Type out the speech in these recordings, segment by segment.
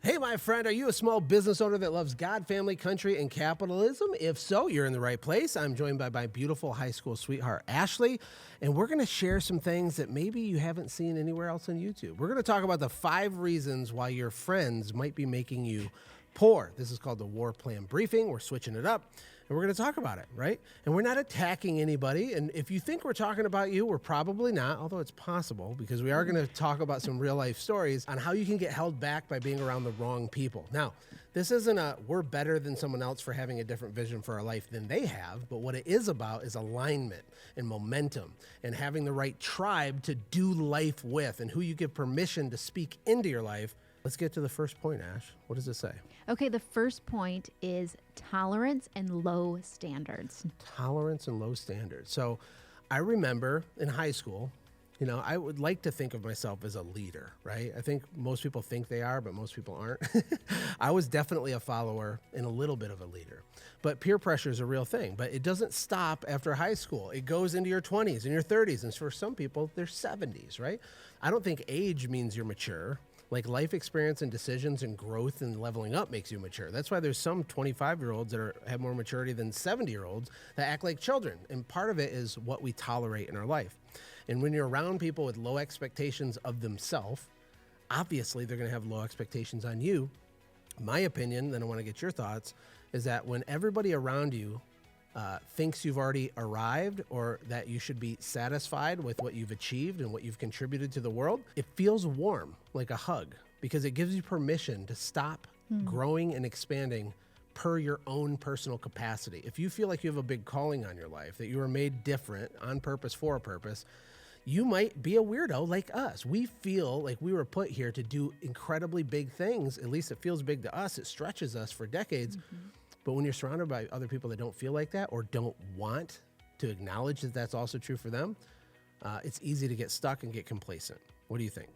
Hey, my friend, are you a small business owner that loves God, family, country, and capitalism? If so, you're in the right place. I'm joined by my beautiful high school sweetheart, Ashlee, and we're going to share some things that maybe you haven't seen anywhere else on YouTube. We're going to talk about the 5 reasons why your friends might be making you poor. This is called the War Plan Briefing. We're switching it up, and we're going to talk about it, right? And we're not attacking anybody, and if you think we're talking about you, we're probably not, although it's possible, because we are going to talk about some real-life stories on how you can get held back by being around the wrong people. Now, this isn't a we're better than someone else for having a different vision for our life than they have, but what it is about is alignment and momentum and having the right tribe to do life with and who you give permission to speak into your life. Let's get to the first point, Ash. What does it say? Okay, the first point is tolerance and low standards. Tolerance and low standards. So I remember in high school, I would like to think of myself as a leader, right? I think most people think they are, but most people aren't. I was definitely a follower and a little bit of a leader. But peer pressure is a real thing. But it doesn't stop after high school. It goes into your 20s and your 30s. And for some people, their 70s, right? I don't think age means you're mature. Like life experience and decisions and growth and leveling up makes you mature. That's why there's some 25-year-olds that have more maturity than 70-year-olds that act like children. And part of it is what we tolerate in our life. And when you're around people with low expectations of themselves, obviously they're going to have low expectations on you. My opinion, then I want to get your thoughts, is that when everybody around you thinks you've already arrived or that you should be satisfied with what you've achieved and what you've contributed to the world, it feels warm, like a hug, because it gives you permission to stop growing and expanding per your own personal capacity. If you feel like you have a big calling on your life, that you were made different on purpose for a purpose, you might be a weirdo like us. We feel like we were put here to do incredibly big things. At least it feels big to us. It stretches us for decades. But when you're surrounded by other people that don't feel like that or don't want to acknowledge that that's also true for them, it's easy to get stuck and get complacent. What do you think?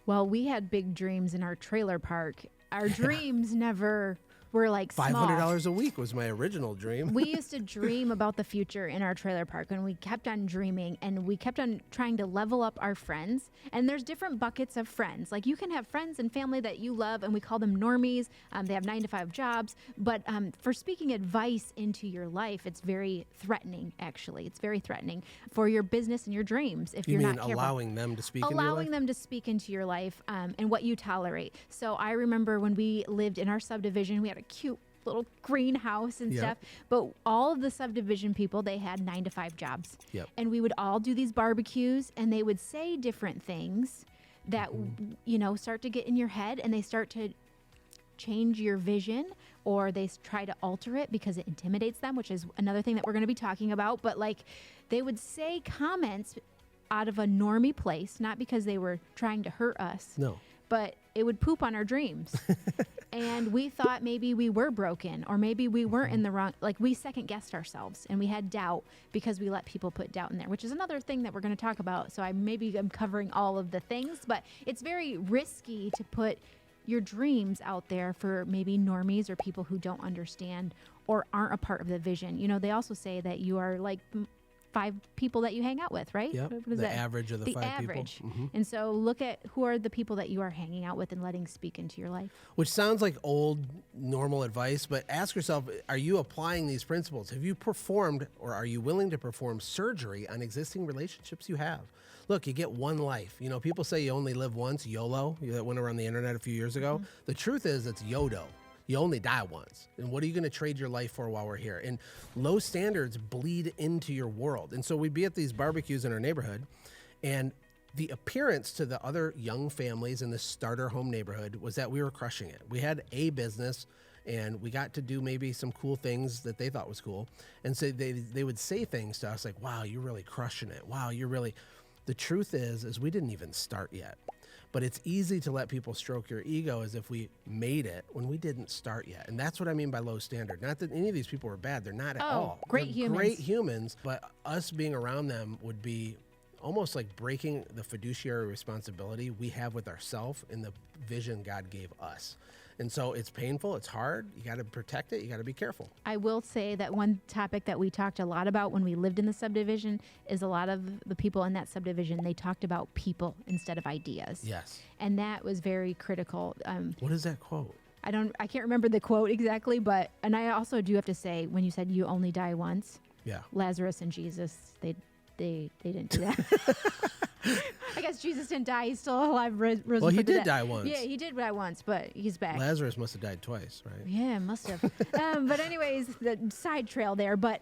Well, we had big dreams in our trailer park. Our dreams never were like small. $500 a week was my original dream. We used to dream about the future in our trailer park, and we kept on dreaming, and we kept on trying to level up our friends. And there's different buckets of friends. Like you can have friends and family that you love, and we call them normies. They have 9-to-5 jobs. But for speaking advice into your life, it's very threatening, actually. It's very threatening for your business and your dreams if You you're mean not careful. allowing them to speak into your life? Allowing them to speak into your life and what you tolerate. So I remember when we lived in our subdivision, we had a cute little greenhouse and stuff, but all of the subdivision people, they had 9-to-5 jobs. And we would all do these barbecues, and they would say different things that start to get in your head, and they start to change your vision, or they try to alter it because it intimidates them, which is another thing that we're going to be talking about. But like they would say comments out of a normie place, not because they were trying to hurt us. No. But it would poop on our dreams. And we thought maybe we were broken, or maybe we weren't in the wrong, like we second guessed ourselves, and we had doubt because we let people put doubt in there, which is another thing that we're going to talk about. So I'm covering all of the things, but it's very risky to put your dreams out there for maybe normies or people who don't understand or aren't a part of the vision. They also say that you are like 5 people that you hang out with, right? Yep. What is the that? average of the 5 average. people. And so look at who are the people that you are hanging out with and letting speak into your life. Which sounds like old, normal advice, but ask yourself, are you applying these principles? Have you performed, or are you willing to perform surgery on existing relationships you have? Look, you get one life. People say you only live once, YOLO, that went around the internet a few years ago. The truth is it's YODO. You only die once. And what are you going to trade your life for while we're here? And low standards bleed into your world. And so we'd be at these barbecues in our neighborhood, and the appearance to the other young families in the starter home neighborhood was that we were crushing it. We had a business, and we got to do maybe some cool things that they thought was cool. And so they would say things to us like, wow, you're really crushing it. Wow, you're really... The truth is we didn't even start yet. But it's easy to let people stroke your ego as if we made it when we didn't start yet. And that's what I mean by low standard. Not that any of these people are bad. They're not at all. Great They're humans. Great humans. But us being around them would be almost like breaking the fiduciary responsibility we have with ourselves and the vision God gave us. And so it's painful. It's hard. You got to protect it. You got to be careful. I will say that one topic that we talked a lot about when we lived in the subdivision is a lot of the people in that subdivision, they talked about people instead of ideas. Yes. And that was very critical. What is that quote? I can't remember the quote exactly, and I also do have to say, when you said you only die once, yeah, Lazarus and Jesus, they didn't do that. I guess Jesus didn't die. He's still alive. Risen well, he did die once. Yeah, he did die once, but he's back. Lazarus must have died twice, right? Yeah, must have. But anyways, the side trail there. But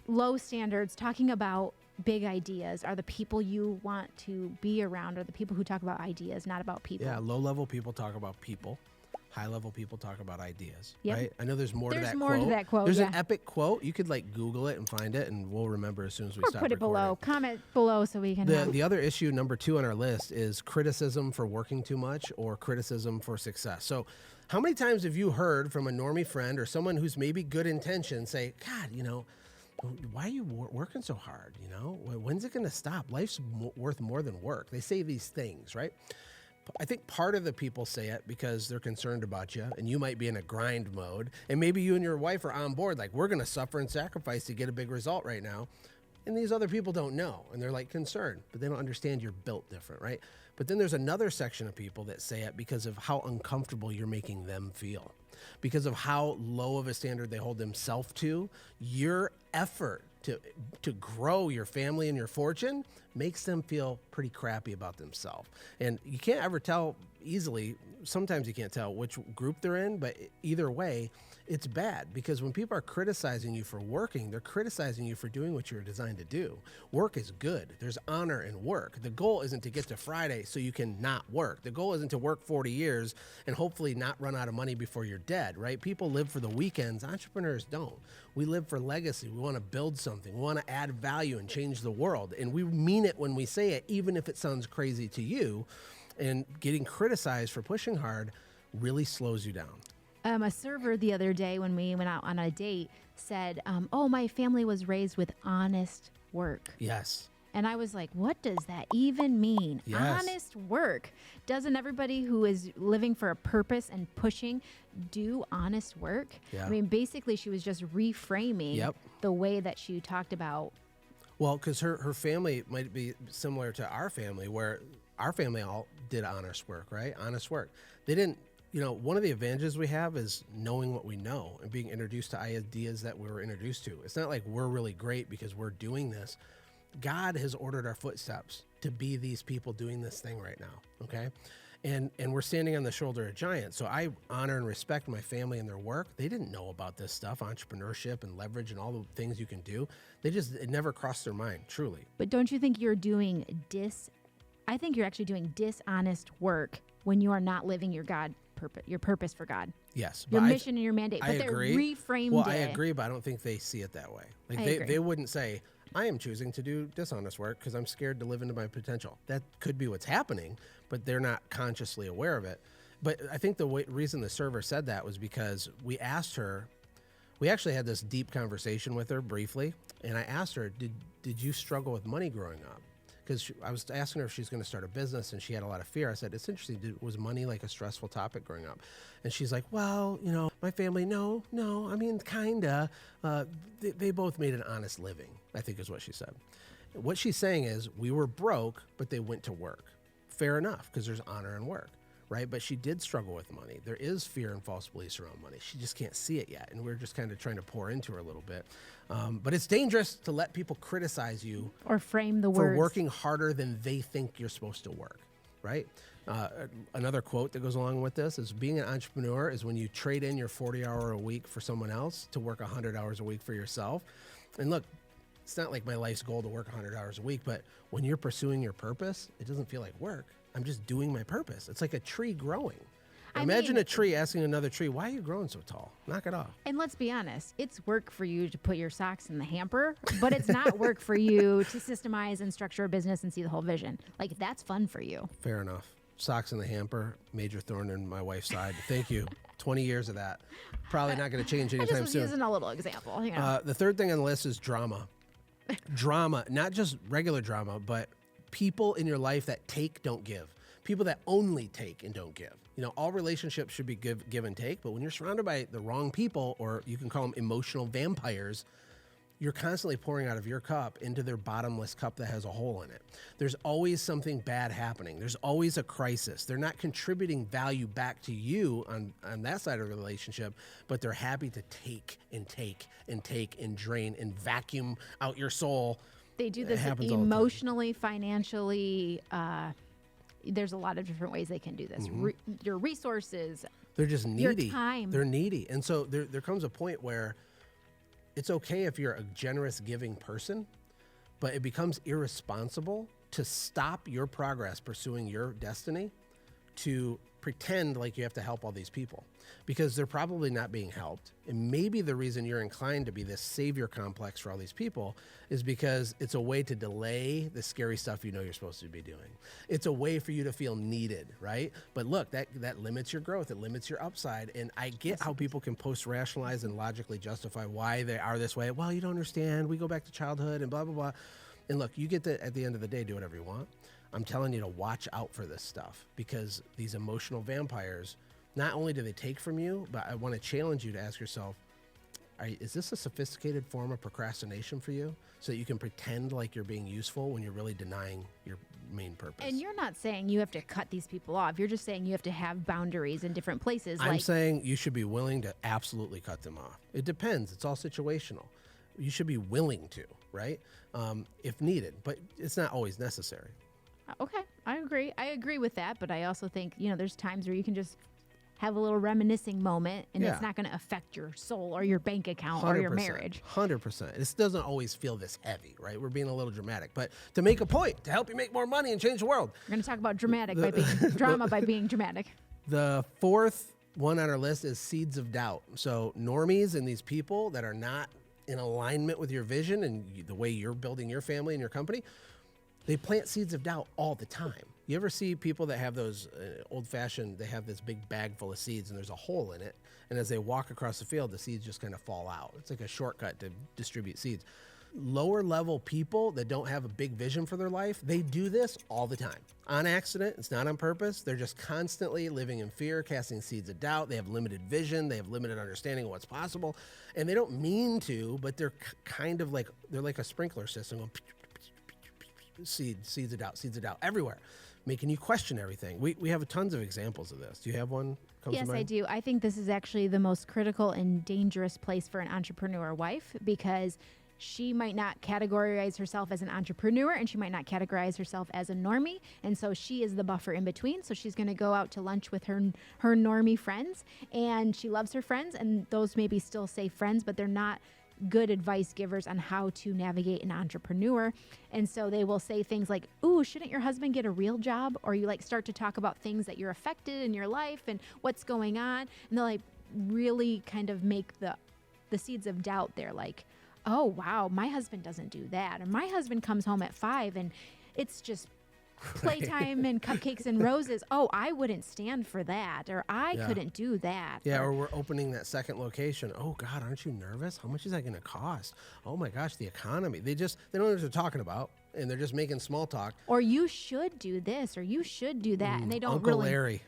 low standards, talking about big ideas, are the people you want to be around, or the people who talk about ideas, not about people. Yeah, low-level people talk about people. High-level people talk about ideas, Yep. right? I know there's more to that quote. There's more to that quote, There's yeah. an epic quote. You could Google it and find it, and we'll remember as soon as we Or stop put it recording. below. Comment below so we can The other issue, number 2 on our list, is criticism for working too much or criticism for success. So how many times have you heard from a normie friend or someone who's maybe good intention say, God, why are you working so hard? When's it going to stop? Life's worth more than work. They say these things, right? I think part of the people say it because they're concerned about you, and you might be in a grind mode, and maybe you and your wife are on board, like, we're going to suffer and sacrifice to get a big result right now. And these other people don't know, and they're concerned, but they don't understand you're built different, right? But then there's another section of people that say it because of how uncomfortable you're making them feel, because of how low of a standard they hold themselves to. Your effort to grow your family and your fortune makes them feel pretty crappy about themselves. And you can't ever tell easily. Sometimes you can't tell which group they're in, but either way, it's bad, because when people are criticizing you for working, they're criticizing you for doing what you were designed to do. Work is good. There's honor in work. The goal isn't to get to Friday so you can not work. The goal isn't to work 40 years and hopefully not run out of money before you're dead, right? People live for the weekends. Entrepreneurs don't. We live for legacy. We want to build something. We want to add value and change the world. And we mean it when we say it, even if it sounds crazy to you. And getting criticized for pushing hard really slows you down. A server the other day when we went out on a date said, my family was raised with honest work. Yes. And I was like, what does that even mean? Yes. Honest work. Doesn't everybody who is living for a purpose and pushing do honest work? Yeah. I mean, basically, she was just reframing the way that she talked about. Well, because her family might be similar to our family, where our family all did honest work, right? Honest work. They didn't, one of the advantages we have is knowing what we know and being introduced to ideas that we were introduced to. It's not like we're really great because we're doing this. God has ordered our footsteps to be these people doing this thing right now, okay? And we're standing on the shoulder of giants. So I honor and respect my family and their work. They didn't know about this stuff, entrepreneurship and leverage and all the things you can do. It never crossed their mind, truly. But don't you think you're doing I think you're actually doing dishonest work when you are not living your purpose for God. Yes. Your mission and your mandate. I but agree. They're reframed Well, it. I agree, but I don't think they see it that way. They wouldn't say, I am choosing to do dishonest work because I'm scared to live into my potential. That could be what's happening, but they're not consciously aware of it. But I think the reason the server said that was because we asked her, we actually had this deep conversation with her briefly, and I asked her, did you struggle with money growing up? Because I was asking her if she's going to start a business, and she had a lot of fear. I said, it's interesting. Was money like a stressful topic growing up? And she's like, well, my family, no, I mean, kind of. They both made an honest living, I think is what she said. What she's saying is we were broke, but they went to work. Fair enough, because there's honor in work, right? But she did struggle with money. There is fear and false beliefs around money. She just can't see it yet, and we're just kind of trying to pour into her a little bit. But it's dangerous to let people criticize you or frame the for words. working harder than they think you're supposed to work, right? Another quote that goes along with this is being an entrepreneur is when you trade in your 40-hour a week for someone else to work 100 hours a week for yourself. And look, it's not like my life's goal to work 100 hours a week, but when you're pursuing your purpose, it doesn't feel like work. I'm just doing my purpose. It's like a tree growing. Imagine a tree asking another tree, why are you growing so tall? Knock it off. And let's be honest, it's work for you to put your socks in the hamper, but it's not work for you to systemize and structure a business and see the whole vision. Like, that's fun for you. Fair enough. Socks in the hamper, major thorn in my wife's side. Thank you. 20 years of that. Probably not going to change anytime soon. I just was using a little example. The third thing on the list is drama. Drama, not just regular drama, but people in your life that take, don't give. people that only take and don't give. You know, all relationships should be give and take, but when you're surrounded by the wrong people, or you can call them emotional vampires, you're constantly pouring out of your cup into their bottomless cup that has a hole in it. There's always something bad happening. There's always a crisis. They're not contributing value back to you on that side of the relationship, but they're happy to take and take and take and drain and vacuum out your soul. They do this emotionally, financially. There's a lot of different ways they can do this. Your resources. They're just needy. Your time. They're needy. And so there comes a point where it's okay if you're a generous, giving person, but it becomes irresponsible to stop your progress pursuing your destiny to pretend like you have to help all these people, because they're probably not being helped. And maybe the reason you're inclined to be this savior complex for all these people is because it's a way to delay the scary stuff you know you're supposed to be doing. It's a way for you to feel needed, right? But look, that limits your growth. It limits your upside. And I get how people can post-rationalize and logically justify why they are this way. Well, you don't understand. We go back to childhood and blah, blah, blah. And look, you get to, at the end of the day, do whatever you want. I'm telling you to watch out for this stuff, because these emotional vampires, not only do they take from you, but I want to challenge you to ask yourself, is this a sophisticated form of procrastination for you, so that you can pretend like you're being useful when you're really denying your main purpose? And you're not saying you have to cut these people off. You're just saying you have to have boundaries in different places. I'm saying you should be willing to absolutely cut them off. It depends. It's all situational. You should be willing to, right? If needed, but it's not always necessary. Okay, I agree. I agree with that, but I also think, there's times where you can just have a little reminiscing moment, and it's not going to affect your soul or your bank account or your marriage. 100%. This doesn't always feel this heavy, right? We're being a little dramatic, but to make a point, to help you make more money and change the world. We're going to talk about drama by being dramatic. The fourth one on our list is seeds of doubt. So normies and these people that are not in alignment with your vision and the way you're building your family and your company, they plant seeds of doubt all the time. You ever see people that have those old-fashioned, they have this big bag full of seeds and there's a hole in it, and as they walk across the field, the seeds just kind of fall out. It's like a shortcut to distribute seeds. Lower level people that don't have a big vision for their life, they do this all the time. On accident, it's not on purpose. They're just constantly living in fear, casting seeds of doubt. They have limited vision. They have limited understanding of what's possible. And they don't mean to, but they're kind of like, they're like a sprinkler system going seeds of doubt everywhere, making you question everything. We have tons of examples of this. Do you have one? Yes, I do. I think this is actually the most critical and dangerous place for an entrepreneur wife, because she might not categorize herself as an entrepreneur, and she might not categorize herself as a normie. And so she is the buffer in between. So she's going to go out to lunch with her normie friends, and she loves her friends, and those maybe still say friends, but they're not good advice givers on how to navigate an entrepreneur. And so they will say things like, ooh, shouldn't your husband get a real job? Or you start to talk about things that you're affected in your life and what's going on. And they'll really kind of make the seeds of doubt there. Like, oh, wow, my husband doesn't do that. Or my husband comes home at 5 and it's just playtime and cupcakes and roses. Oh, I wouldn't stand for that. Or I couldn't do that. Yeah, or we're opening that second location. Oh, God, aren't you nervous? How much is that going to cost? Oh, my gosh, the economy. They don't know what they're talking about, and they're just making small talk. Or you should do this, or you should do that, and they don't Uncle Larry.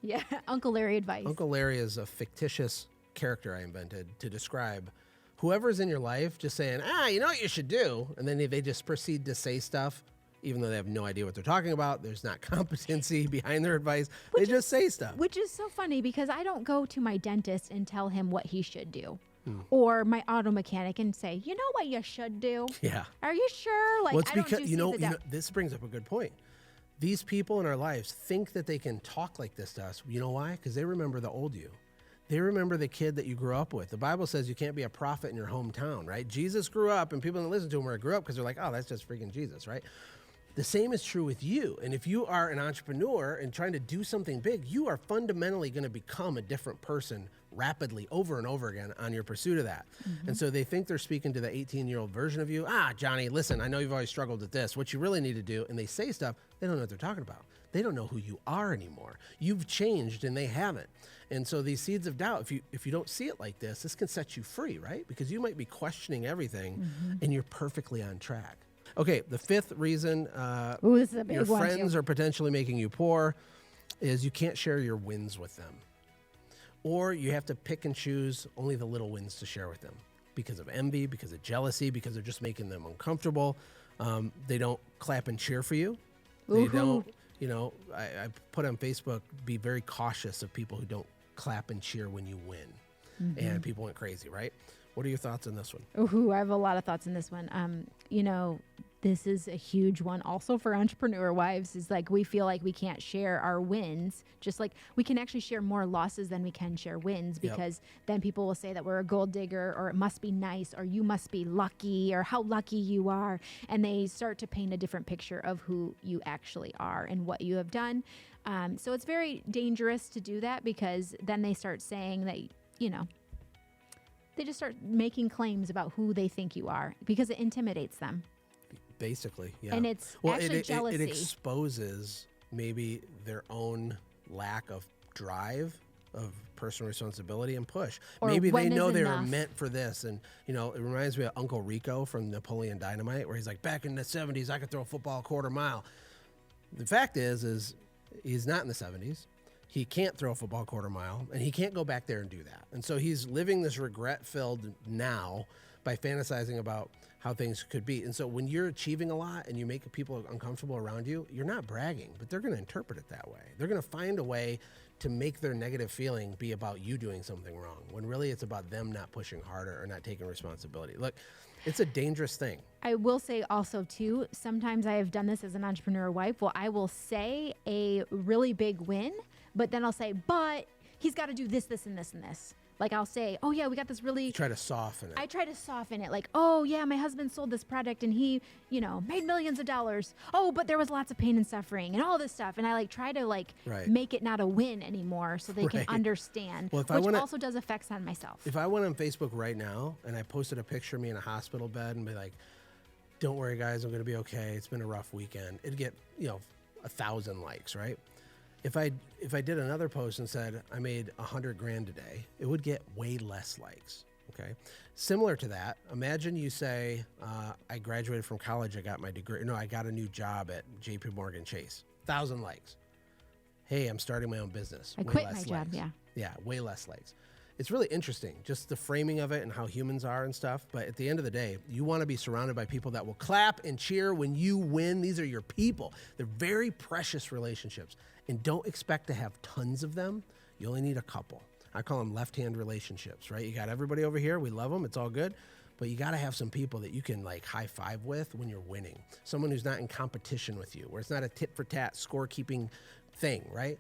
Yeah, Uncle Larry advice. Uncle Larry is a fictitious character I invented to describe whoever's in your life just saying, you know what you should do, and then they just proceed to say stuff even though they have no idea what they're talking about. There's not competency behind their advice. They just say stuff. Which is so funny, because I don't go to my dentist and tell him what he should do. Or my auto mechanic and say, you know what you should do? Yeah. Are you sure? Well, it's because, this brings up a good point. These people in our lives think that they can talk like this to us. You know why? Because they remember the old you. They remember the kid that you grew up with. The Bible says you can't be a prophet in your hometown, right? Jesus grew up, and people didn't listen to him where he grew up because they're like, oh, that's just freaking Jesus, right? The same is true with you. And if you are an entrepreneur and trying to do something big, you are fundamentally going to become a different person rapidly over and over again on your pursuit of that. And so they think they're speaking to the 18-year-old version of you. Johnny, listen, I know you've always struggled with this. What you really need to do, and they say stuff, they don't know what they're talking about. They don't know who you are anymore. You've changed and they haven't. And so these seeds of doubt, if you don't see it like this can set you free, right? Because you might be questioning everything and you're perfectly on track. Okay, the fifth reason Ooh, this is a big your one, friends too. are potentially making you poor is you can't share your wins with them. Or you have to pick and choose only the little wins to share with them because of envy, because of jealousy, because they're just making them uncomfortable. They don't clap and cheer for you. They don't, I put on Facebook, be very cautious of people who don't clap and cheer when you win. And people went crazy, right? What are your thoughts on this one? Ooh, I have a lot of thoughts on this one. This is a huge one also for entrepreneur wives, is like we feel like we can't share our wins, just like we can actually share more losses than we can share wins, because then people will say that we're a gold digger, or it must be nice, or you must be lucky, or how lucky you are. And they start to paint a different picture of who you actually are and what you have done. So it's very dangerous to do that, because then they start saying that, they just start making claims about who they think you are, because it intimidates them. Basically, yeah. And it's actually jealousy. It exposes maybe their own lack of drive, of personal responsibility and push. Or maybe they when know is they were enough? meant for this. And, it reminds me of Uncle Rico from Napoleon Dynamite, where he's like, back in the 70s, I could throw a football a quarter mile. The fact is he's not in the 70s. He can't throw a football quarter mile, and he can't go back there and do that. And so he's living this regret-filled now by fantasizing about how things could be. And so when you're achieving a lot and you make people uncomfortable around you, you're not bragging, but they're going to interpret it that way. They're going to find a way to make their negative feeling be about you doing something wrong, when really it's about them not pushing harder or not taking responsibility. Look, it's a dangerous thing. I will say also, too, sometimes I have done this as an entrepreneur wife. Well, I will say a really big win, but then I'll say, but he's got to do this, this, and this, and this. Like I'll say, oh yeah, we got this really. You try to soften it. I try to soften it. Like, oh yeah, my husband sold this product and he, made millions of dollars. Oh, but there was lots of pain and suffering and all this stuff. And I try to make it not a win anymore, so they can understand, well, which also does effects on myself. If I went on Facebook right now and I posted a picture of me in a hospital bed and be like, don't worry guys, I'm going to be okay. It's been a rough weekend. It'd get, 1,000 likes, right? If I did another post and said I made $100,000 today, it would get way less likes. Okay, similar to that. Imagine you say I graduated from college, I got my degree. No, I got a new job at J.P. Morgan Chase. 1,000 likes. Hey, I'm starting my own business. I way quit less my job. likes. Yeah. Yeah, way less likes. It's really interesting, just the framing of it and how humans are and stuff. But at the end of the day, you want to be surrounded by people that will clap and cheer when you win. These are your people. They're very precious relationships. And don't expect to have tons of them. You only need a couple. I call them left-hand relationships, right? You got everybody over here. We love them. It's all good. But you got to have some people that you can high five with when you're winning. Someone who's not in competition with you, where it's not a tit for tat scorekeeping thing, right?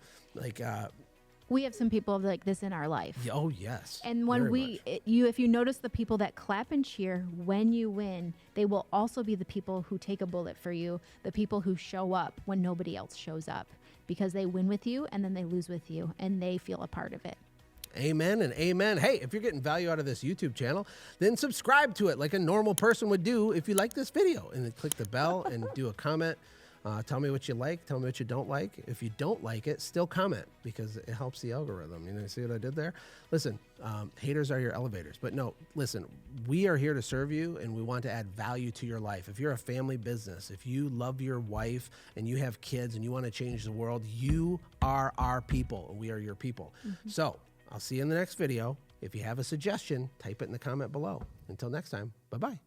We have some people like this in our life. Oh, yes. And when if you notice the people that clap and cheer when you win, they will also be the people who take a bullet for you, the people who show up when nobody else shows up, because they win with you and then they lose with you and they feel a part of it. Amen and amen. Hey, if you're getting value out of this YouTube channel, then subscribe to it like a normal person would do if you like this video. And then click the bell and do a comment. Tell me what you like. Tell me what you don't like. If you don't like it, still comment, because it helps the algorithm. You see what I did there? Listen, haters are your elevators. But no, listen, we are here to serve you, and we want to add value to your life. If you're a family business, if you love your wife and you have kids and you want to change the world, you are our people, and we are your people. Mm-hmm. So I'll see you in the next video. If you have a suggestion, type it in the comment below. Until next time, bye-bye.